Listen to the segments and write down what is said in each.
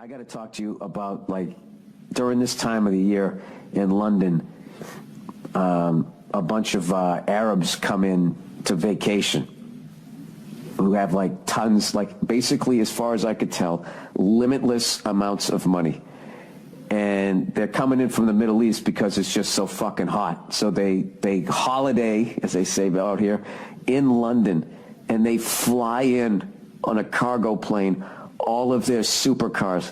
I got to talk to you about, like, during this time of the year in London, a bunch of Arabs come in to vacation who have, like, tons, like, basically, as far as I could tell, limitless amounts of money. And they're coming in from the Middle East because it's just so fucking hot. So they holiday, as they say out here, in London, and they fly in on a cargo plane all of their supercars.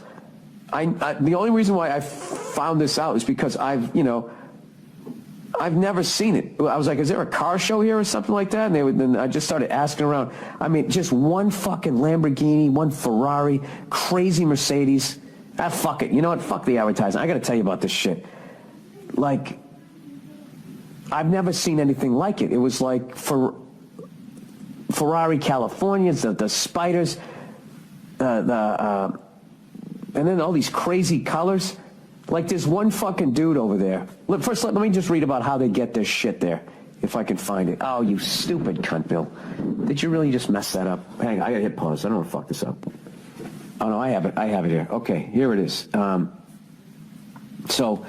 The only reason why I found this out is because I've never seen it. I was like, is there a car show here or something like that? And then I just started asking around. I mean, just one fucking Lamborghini, one Ferrari, crazy Mercedes. Fuck it. You know what? Fuck the advertising. I got to tell you about this shit. Like, I've never seen anything like it. It was like Ferrari Californias, the spiders, and then all these crazy colors. Like, there's one fucking dude over there. Look, first, let me just read about how they get their shit there, if I can find it. Oh, you stupid cunt, Bill. Did you really just mess that up? Hang on, I gotta hit pause. I don't want to fuck this up. Oh, no, I have it here. Okay, here it is. So,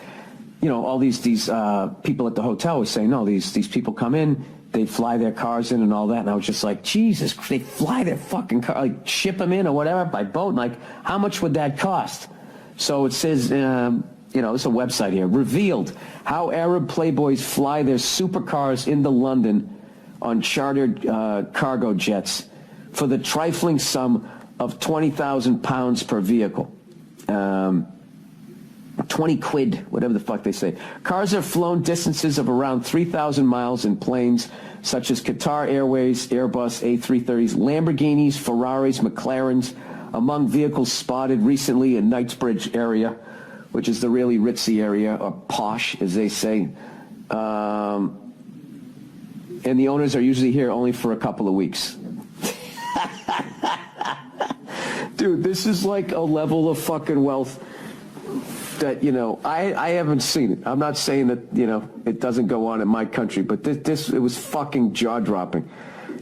you know, all these people at the hotel were saying, no, these people come in, they fly their cars in and all that, and I was just like, Jesus, they fly their fucking car, like, ship them in or whatever by boat, and like, how much would that cost? So it says, you know, it's a website here, revealed how Arab playboys fly their supercars into London on chartered cargo jets for the trifling sum of £20,000 per vehicle. 20 quid, whatever the fuck they say. Cars are flown distances of around 3,000 miles in planes such as Qatar Airways, Airbus, A330s, Lamborghinis, Ferraris, McLarens, among vehicles spotted recently in Knightsbridge area, which is the really ritzy area, or posh, as they say. And the owners are usually here only for a couple of weeks. Dude, this is like a level of fucking wealth that, you know, I haven't seen it. I'm not saying that, you know, it doesn't go on in my country, but it was fucking jaw-dropping.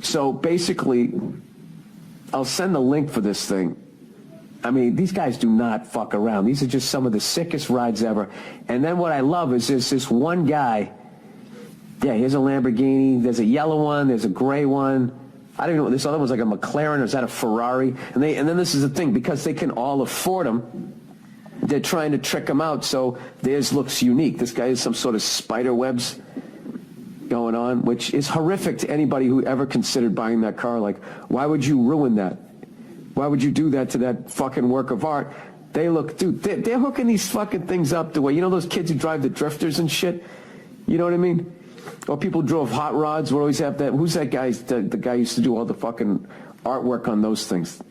So basically, I'll send the link for this thing. I mean, these guys do not fuck around. These are just some of the sickest rides ever. And then what I love is there's this one guy. Yeah, here's a Lamborghini. There's a yellow one. There's a gray one. I don't even know. This other one's like a McLaren, or is that a Ferrari? And then this is the thing, because they can all afford them, they're trying to trick them out so theirs looks unique. This guy has some sort of spider webs going on, which is horrific to anybody who ever considered buying that car. Like, why would you ruin that? Why would you do that to that fucking work of art? They look, dude, they're hooking these fucking things up the way, you know those kids who drive the drifters and shit? You know what I mean? Or people who drove hot rods would always have that. Who's that guy? The guy who used to do all the fucking artwork on those things.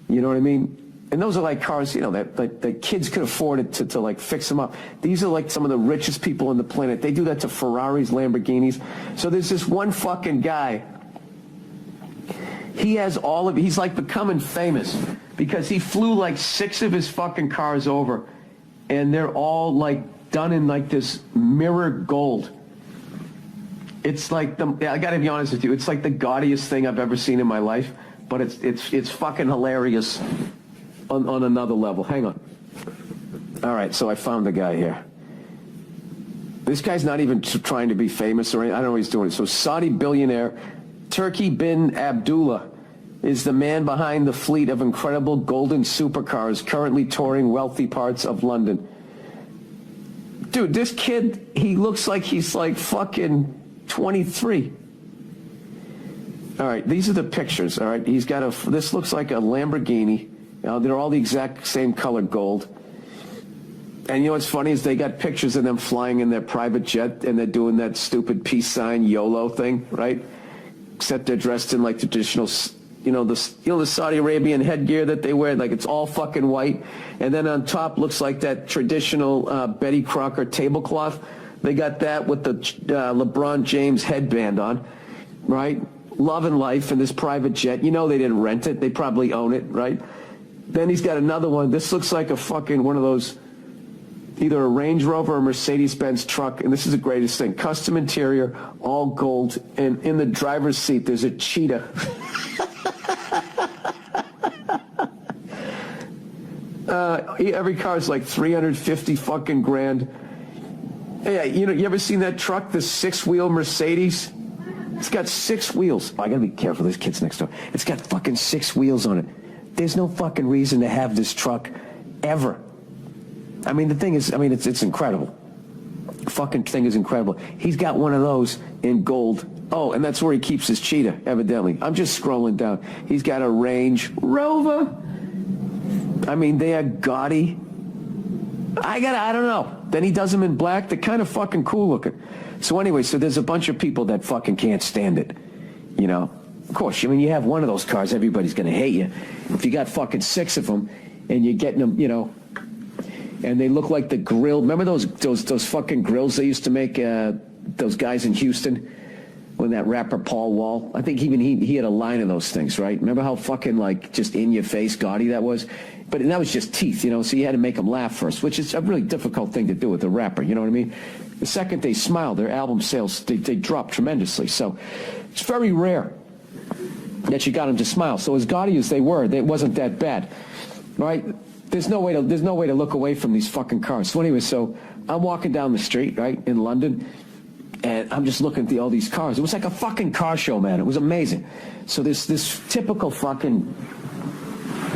You know what I mean? And those are like cars, you know, that kids could afford it to like fix them up. These are like some of the richest people on the planet. They do that to Ferraris, Lamborghinis. So there's this one fucking guy. He has he's like becoming famous because he flew like 6 of his fucking cars over, and they're all like done in like this mirror gold. It's like I gotta be honest with you, it's like the gaudiest thing I've ever seen in my life, but it's fucking hilarious on another level. Hang on. All right, so I found the guy here. This guy's not even trying to be famous or anything. I don't know what he's doing. So Saudi billionaire Turki bin Abdullah is the man behind the fleet of incredible golden supercars currently touring wealthy parts of London. Dude, this kid, he looks like he's like fucking 23. All right, these are the pictures, all right? He's got this looks like a Lamborghini. They're all the exact same color gold. And you know what's funny is they got pictures of them flying in their private jet, and they're doing that stupid peace sign YOLO thing, right? Except they're dressed in like traditional, the Saudi Arabian headgear that they wear, like it's all fucking white. And then on top looks like that traditional Betty Crocker tablecloth. They got that with the LeBron James headband on, right? Loving life in this private jet. You know they didn't rent it. They probably own it, right? Then he's got another one. This looks like a fucking one of those, either a Range Rover or Mercedes-Benz truck. And this is the greatest thing. Custom interior, all gold. And in the driver's seat, there's a cheetah. Every car is like 350 fucking grand. Yeah, you ever seen that truck, the 6-wheel Mercedes? It's got 6 wheels. Oh, I gotta be careful, there's kids next door. It's got fucking 6 wheels on it. There's no fucking reason to have this truck ever. I mean, the thing is, it's incredible. Fucking thing is incredible. He's got one of those in gold. Oh, and that's where he keeps his cheetah, evidently. I'm just scrolling down. He's got a Range Rover. I mean, they are gaudy. I don't know. Then he does them in black. They're kind of fucking cool looking. So anyway, so there's a bunch of people that fucking can't stand it. You know? Of course, I mean, you have one of those cars, everybody's going to hate you. If you got fucking 6 of them, and you're getting them, you know, and they look like the grill. Remember those fucking grills they used to make, those guys in Houston? When that rapper Paul Wall, I think even he had a line of those things, right? Remember how fucking like just in your face gaudy that was? But that was just teeth, you know, so you had to make them laugh first, which is a really difficult thing to do with a rapper, you know what I mean? The second they smile, their album sales, they drop tremendously. So it's very rare that you got them to smile. So as gaudy as they were, it wasn't that bad, right? There's no way to look away from these fucking cars. So anyway, so I'm walking down the street, right, in London, and I'm just looking at all these cars. It was like a fucking car show, man. It was amazing. So this typical fucking,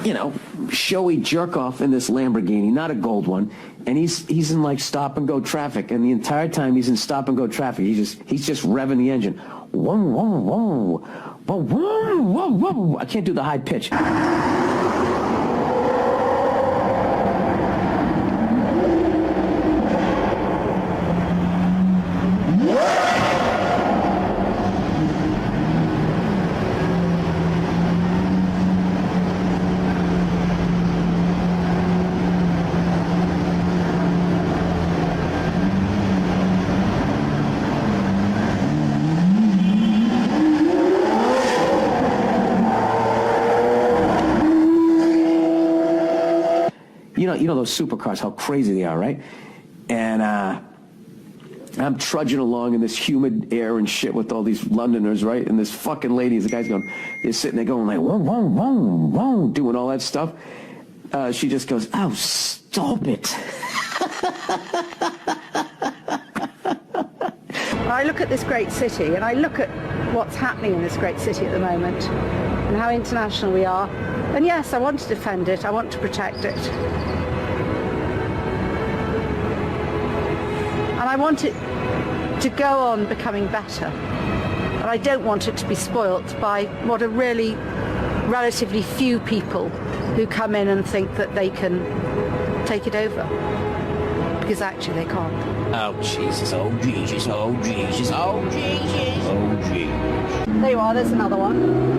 you know, showy jerk-off in this Lamborghini, not a gold one, and he's in like stop-and-go traffic, and the entire time he's in stop-and-go traffic, he's just revving the engine. Whoa, whoa, whoa, whoa, whoa, whoa, whoa. I can't do the high pitch. You know those supercars, how crazy they are, right? And I'm trudging along in this humid air and shit with all these Londoners, right? And this fucking lady, the guy's going, they're sitting there going like, whoa, whoa, whoa, whoa, doing all that stuff. She just goes, oh, stop it. I look at this great city and I look at what's happening in this great city at the moment and how international we are. And yes, I want to defend it. I want to protect it. And I want it to go on becoming better. And I don't want it to be spoilt by what are really relatively few people who come in and think that they can take it over. Because actually they can't. Oh, Jesus, oh, Jesus, oh, Jesus, oh, Jesus, oh, Jesus. There you are, there's another one.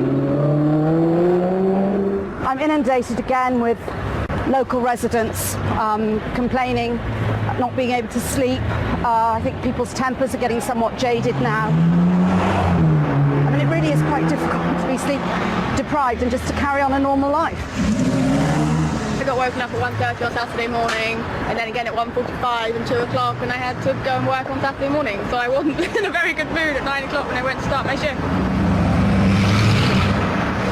I'm inundated again with local residents complaining, not being able to sleep. I think people's tempers are getting somewhat jaded now. I mean, it really is quite difficult to be sleep deprived and just to carry on a normal life. I got woken up at 1:30 on Saturday morning, and then again at 1:45 and 2 o'clock when I had to go and work on Saturday morning. So I wasn't in a very good mood at 9 o'clock when I went to start my shift.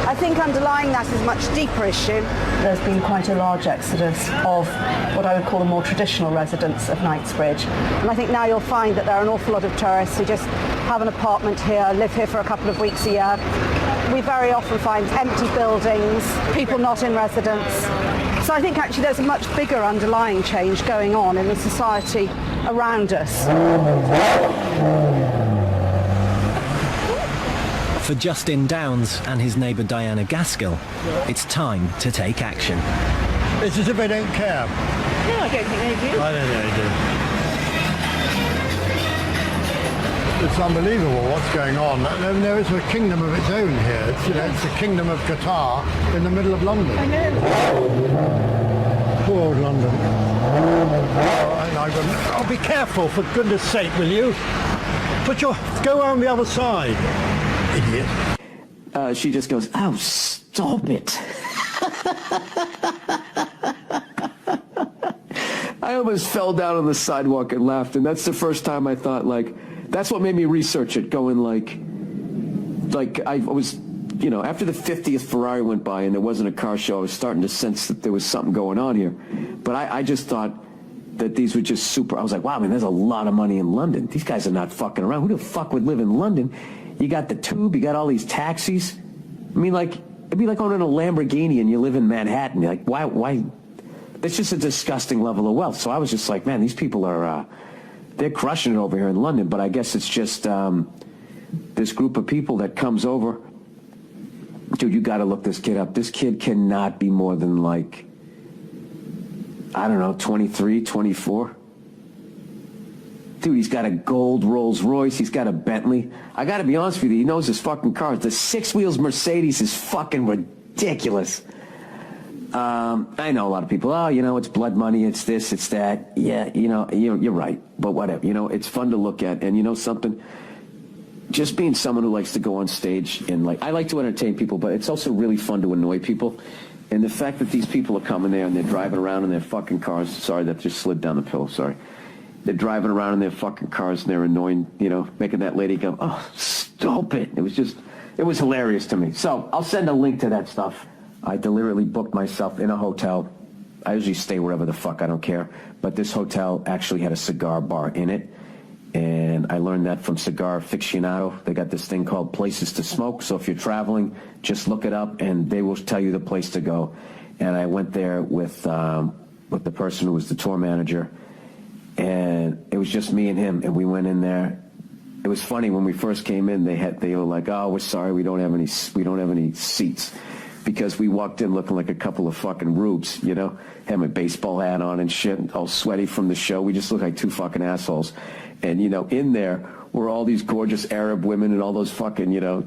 I think underlying that is a much deeper issue. There's been quite a large exodus of what I would call the more traditional residents of Knightsbridge. And I think now you'll find that there are an awful lot of tourists who just have an apartment here, live here for a couple of weeks a year. We very often find empty buildings, people not in residence. So I think actually there's a much bigger underlying change going on in the society around us. For Justin Downs and his neighbour Diana Gaskill, it's time to take action. It's as if they don't care. No, I don't think they do. I don't think they do. It's unbelievable what's going on. There is a kingdom of its own here. It's, you know, it's the kingdom of Qatar in the middle of London. I know. Poor old London. Oh, be careful, for goodness sake, will you? Go around the other side. Idiot. She just goes, oh, stop it. I almost fell down on the sidewalk and laughed, and that's the first time I thought, like, that's what made me research it, going like I was, you know, after the 50th Ferrari went by and there wasn't a car show, I was starting to sense that there was something going on here. But I just thought that these were just super. I was like, wow, man, there's a lot of money in London. These guys are not fucking around. Who the fuck would live in London? You got the tube, you got all these taxis. I mean, like, it'd be like owning a Lamborghini and you live in Manhattan. You're like, why? It's just a disgusting level of wealth. So I was just like, man, these people are, they're crushing it over here in London. But I guess it's just this group of people that comes over. Dude, you got to look this kid up. This kid cannot be more than like, I don't know, 23, 24. Dude, he's got a gold Rolls Royce. He's got a Bentley. I got to be honest with you, he knows his fucking cars. The 6 wheels Mercedes is fucking ridiculous. I know a lot of people, oh, you know, it's blood money, it's this, it's that. Yeah, you know, you're right. But whatever, you know, it's fun to look at. And you know something? Just being someone who likes to go on stage and like, I like to entertain people, but it's also really fun to annoy people. And the fact that these people are coming there and they're driving around in their fucking cars. Sorry, that just slid down the pillow, sorry. They're driving around in their fucking cars and they're annoying, you know, making that lady go, oh, stop it. It was hilarious to me. So I'll send a link to that stuff. I deliberately booked myself in a hotel. I usually stay wherever the fuck, I don't care. But this hotel actually had a cigar bar in it. And I learned that from Cigar Aficionado. They got this thing called Places to Smoke. So if you're traveling, just look it up and they will tell you the place to go. And I went there with the person who was the tour manager. And it was just me and him. And we went in there. It was funny when we first came in. They were like, "Oh, we're sorry, we don't have any seats," because we walked in looking like a couple of fucking rubes, you know, had my baseball hat on and shit, all sweaty from the show. We just looked like two fucking assholes. And you know, in there were all these gorgeous Arab women and all those fucking, you know,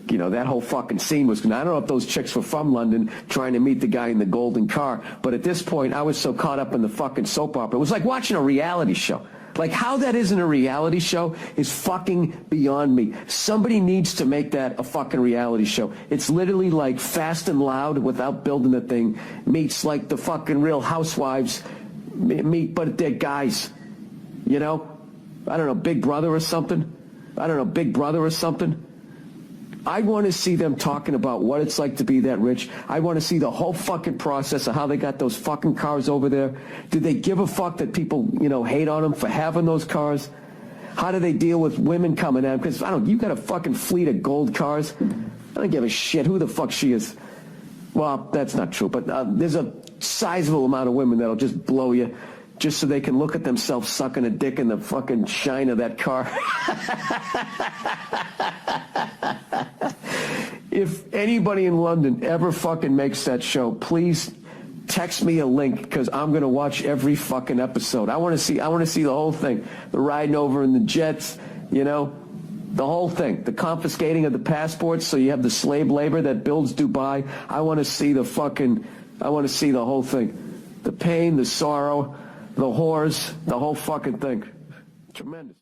that whole fucking scene was. I don't know if those chicks were from London trying to meet the guy in the golden car, but at this point, I was so caught up in the fucking soap opera. It was like watching a reality show. Like, how that isn't a reality show is fucking beyond me. Somebody needs to make that a fucking reality show. It's literally like Fast and Loud without building the thing meets like the fucking Real Housewives meet, but they're guys. You know? I don't know, Big Brother or something. I want to see them talking about what it's like to be that rich. I want to see the whole fucking process of how they got those fucking cars over there. Do they give a fuck that people, you know, hate on them for having those cars? How do they deal with women coming in? Because, you got a fucking fleet of gold cars. I don't give a shit who the fuck she is. Well, that's not true, but there's a sizable amount of women that'll just blow you just so they can look at themselves sucking a dick in the fucking shine of that car. If anybody in London ever fucking makes that show, please text me a link, because I'm going to watch every fucking episode. I want to see the whole thing. The riding over in the jets, you know, the whole thing. The confiscating of the passports so you have the slave labor that builds Dubai. I want to see the whole thing. The pain, the sorrow, the whores, the whole fucking thing. Tremendous.